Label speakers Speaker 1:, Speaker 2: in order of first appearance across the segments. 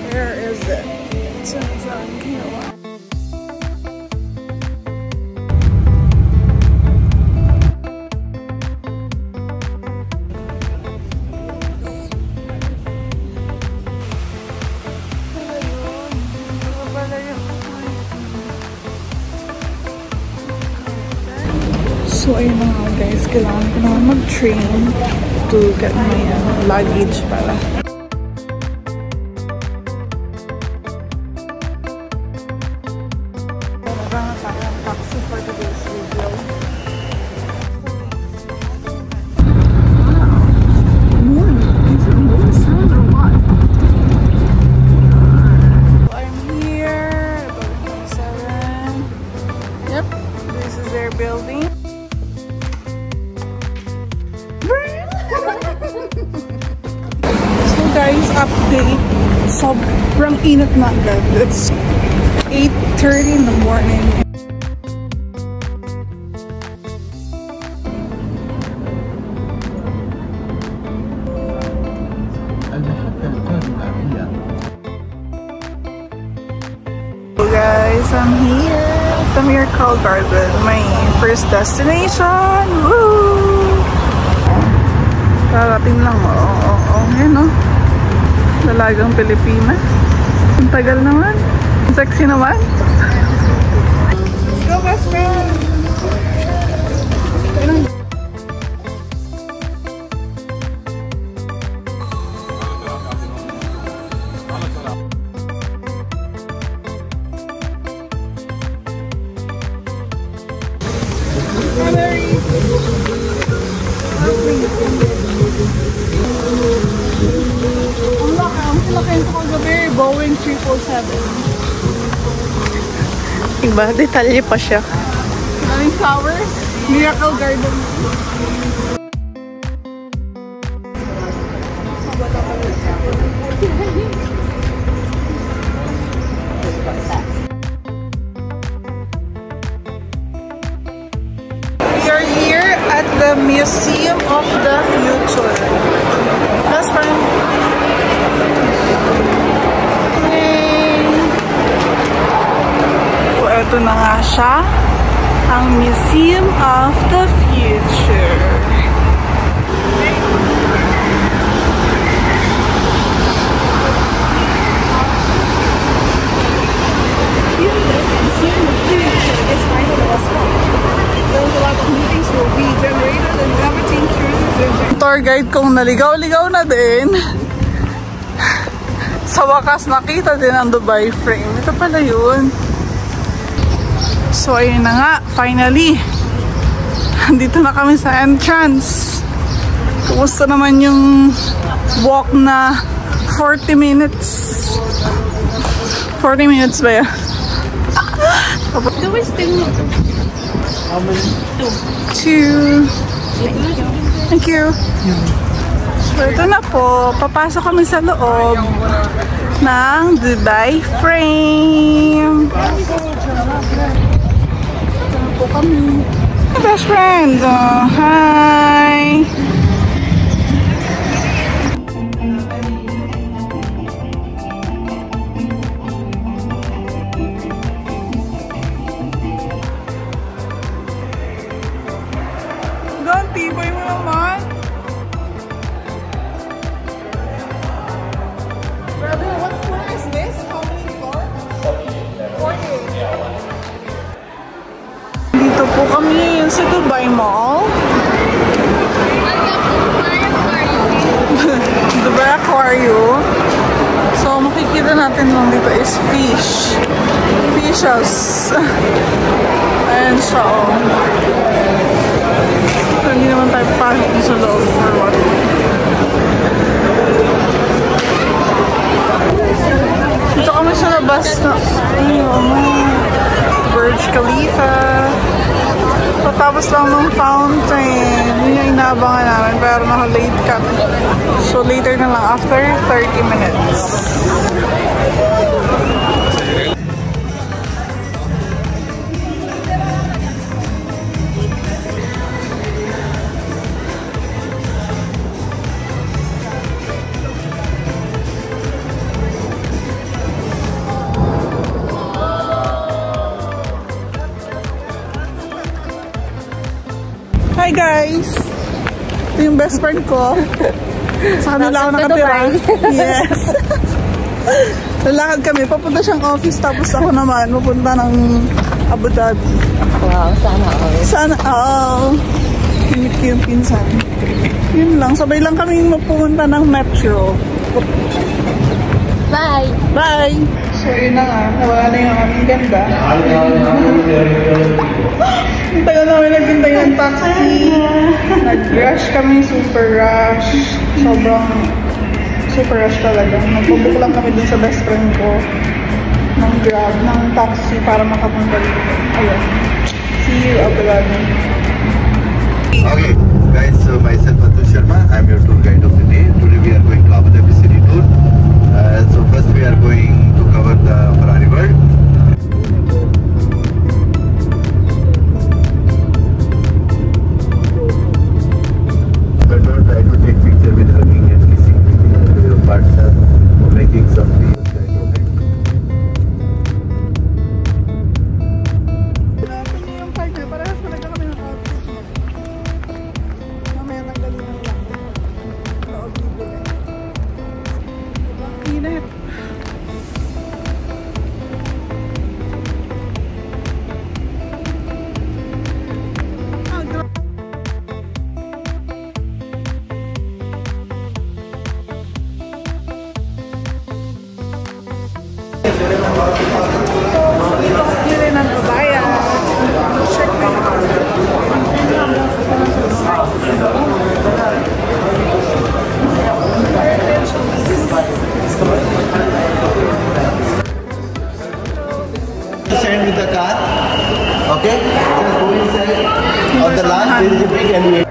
Speaker 1: Where is it? 27 kilowatts. So ayun na nga guys, kailangan ko naman mag-train to get my luggage pala. Nagana tayo ang taxi for today's video. I'm here, building 7. Yep, this is their building. So guys, update. Sobrang init na agad. It's 8:30 in the morning. Hey guys, I'm here at the Miracle Garden, my first destination. Woo! Karating lang, yan o. Dalagang Pilipina. Ang tagal naman. Ang sexy naman. Let's go, best friend! Ang laki ito kagabi, Boeing 777.
Speaker 2: Iba, detalye pa siya.
Speaker 1: Maraming flowers, Miracle Garden. We are here at the Museum of the Future. Best friend. Ito na nga siya, ang Museum of the Future. Museum of the Future is kind of a spot. There's a lot of meetings will be generated and everything cruises. Tour guide kong naligaw-ligaw na din. Sa wakas nakita din ang Dubai frame. Ito pala yun. So ayun na nga, finally andito na kami sa entrance. Kumusta naman yung walk na 40 minutes? 40 minutes ba yan? Two. Thank you. So ito na po, papasok kami sa loob ng Dubai frame. Po kami. Best friends! Oh, hi! Don't tibay mo naman! Brother, what floor is this? How many floors? 40. Dito po kami sa Dubai Mall. Dubai Aquarium. So makikita natin lang dito is fish. Fishes. Ayan siya oh. Hindi naman tayo pasok sa loob or what. Dito kami sa labas na Burj Khalifa. Tapos lang ng fountain. Yun yung inaabangan namin pero naka-late kami. So later na lang after 30 minutes. guys! Ito yung best friend ko. Sa kanila ako nakatira. Yes. Lalakad kami. Papunta siyang office. Tapos ako naman, papunta ng Abu Dhabi.
Speaker 2: Wow, sana all.
Speaker 1: Sana all. Himit ko yung pinsan. Yun lang. Sabay lang kami mapunta ng metro.
Speaker 2: Bye!
Speaker 1: Bye! So yun na nga. Nawala na yung aming ganda. Ang tagal namin naghintay ng taxi. Nag-rush kami. Super rush. Sobrang super rush talaga. Nagpabook lang kami dun sa best friend ko ng Grab, ng taxi para makapunta dito. Ayun. See you, Abu Dhabi.
Speaker 3: Okay, guys, so myself Atul Sharma, I'm your tour guide of the day. Today we are going to Abu Dhabi City Tour. So first we are going to cover the Ferrari World. But don't try to take picture with hugging and kissing with your partner or making some videos.
Speaker 1: Yung partner, parehas talaga kami ng outfit. Mamaya nagdalinan lang. Loob bibili. Init.
Speaker 3: Stand with the car, okay? Just go inside. On the last, there is a big elevator.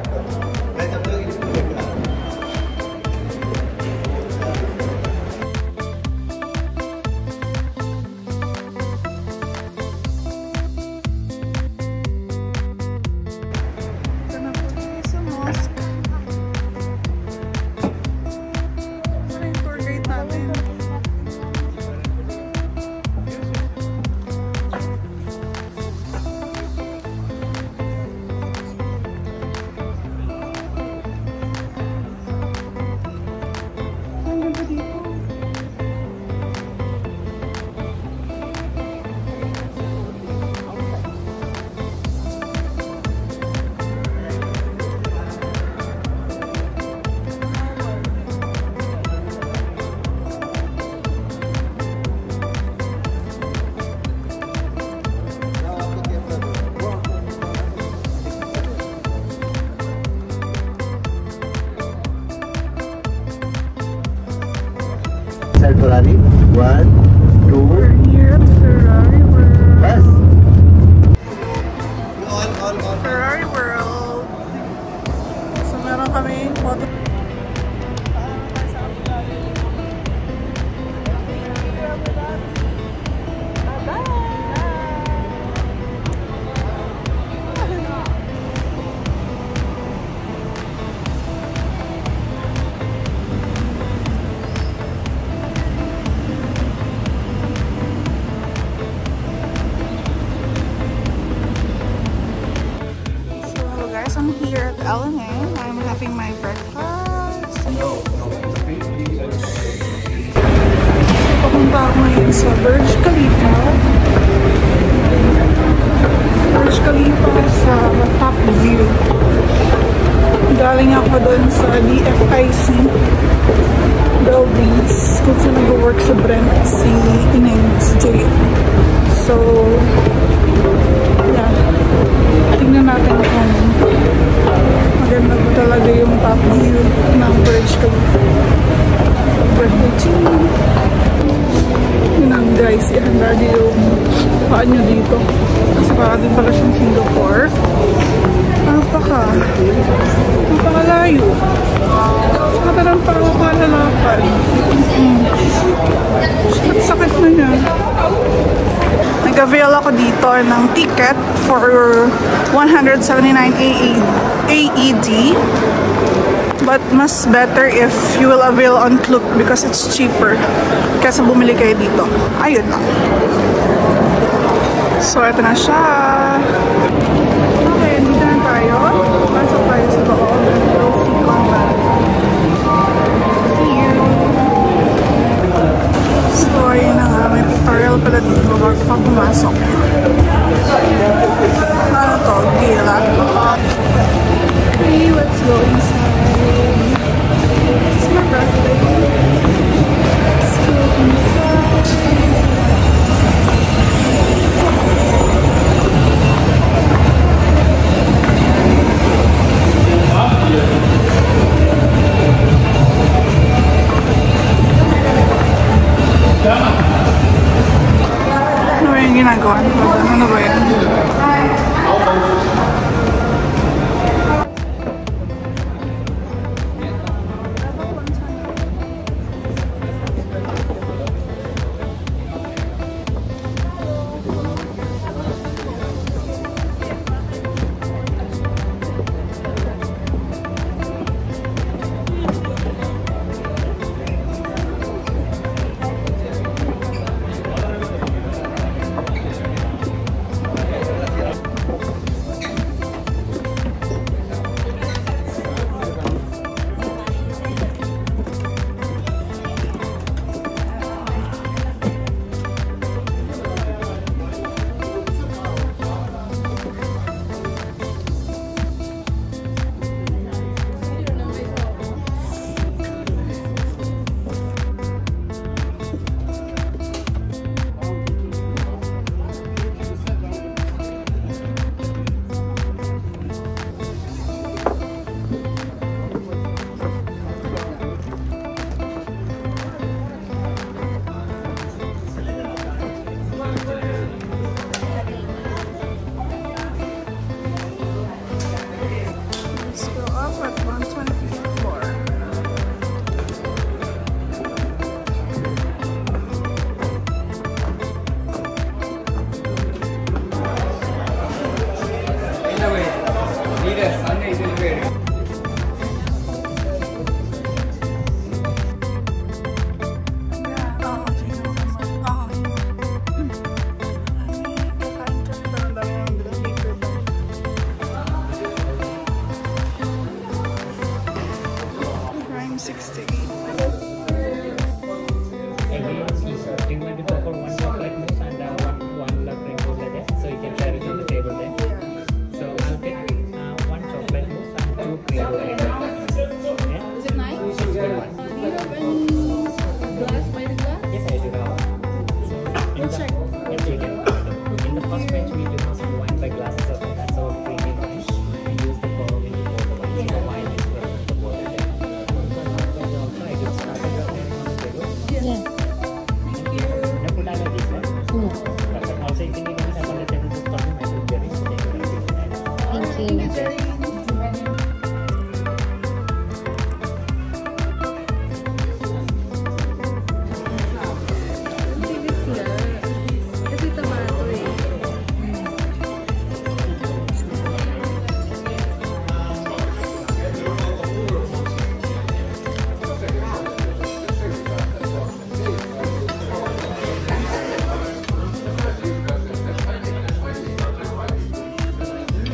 Speaker 3: Ferrari, 1, 2.
Speaker 1: We're here at Ferrari World.
Speaker 3: Yes.
Speaker 1: Ferrari World. So meron kami photo. I'm here at L&M. I'm having my breakfast. So, papunta ako ngayon sa Burj Khalifa. Burj Khalifa sa top view. Galing ako doon sa DFIC buildings kung saan nag-work sa Brent si Ineng, si Jay. So, yeah. Tingnan natin kung maganda ba talaga yung top view ng Burj Khalifa. Birthday team. Yun ang guys, ihanda yung paan nyo dito. Kasi para din pala siyang Singapore. Napakalayo. Saka lang pakalalakad. Sakit na niya. Nag-avail ako dito ng ticket for 179 AED. But mas better if you will avail on Klook because it's cheaper kaysa bumili kayo dito. Ayun lang. So, ito na siya. Okay, dito na tayo. Pasok tayo pala dito bago pa pumasok. Ano to? Gira.
Speaker 2: Hey, let's go inside. It's my birthday. Let's go inside.
Speaker 1: Ano ba yung ginagawa? Ano ba yan?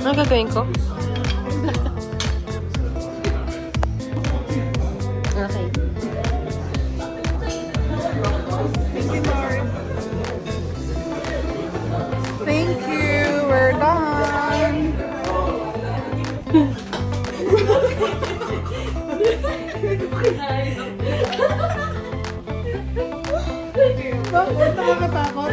Speaker 2: Ano gagawin ko? Okay.
Speaker 1: Thank you. We're done. Bakit nakakatakot?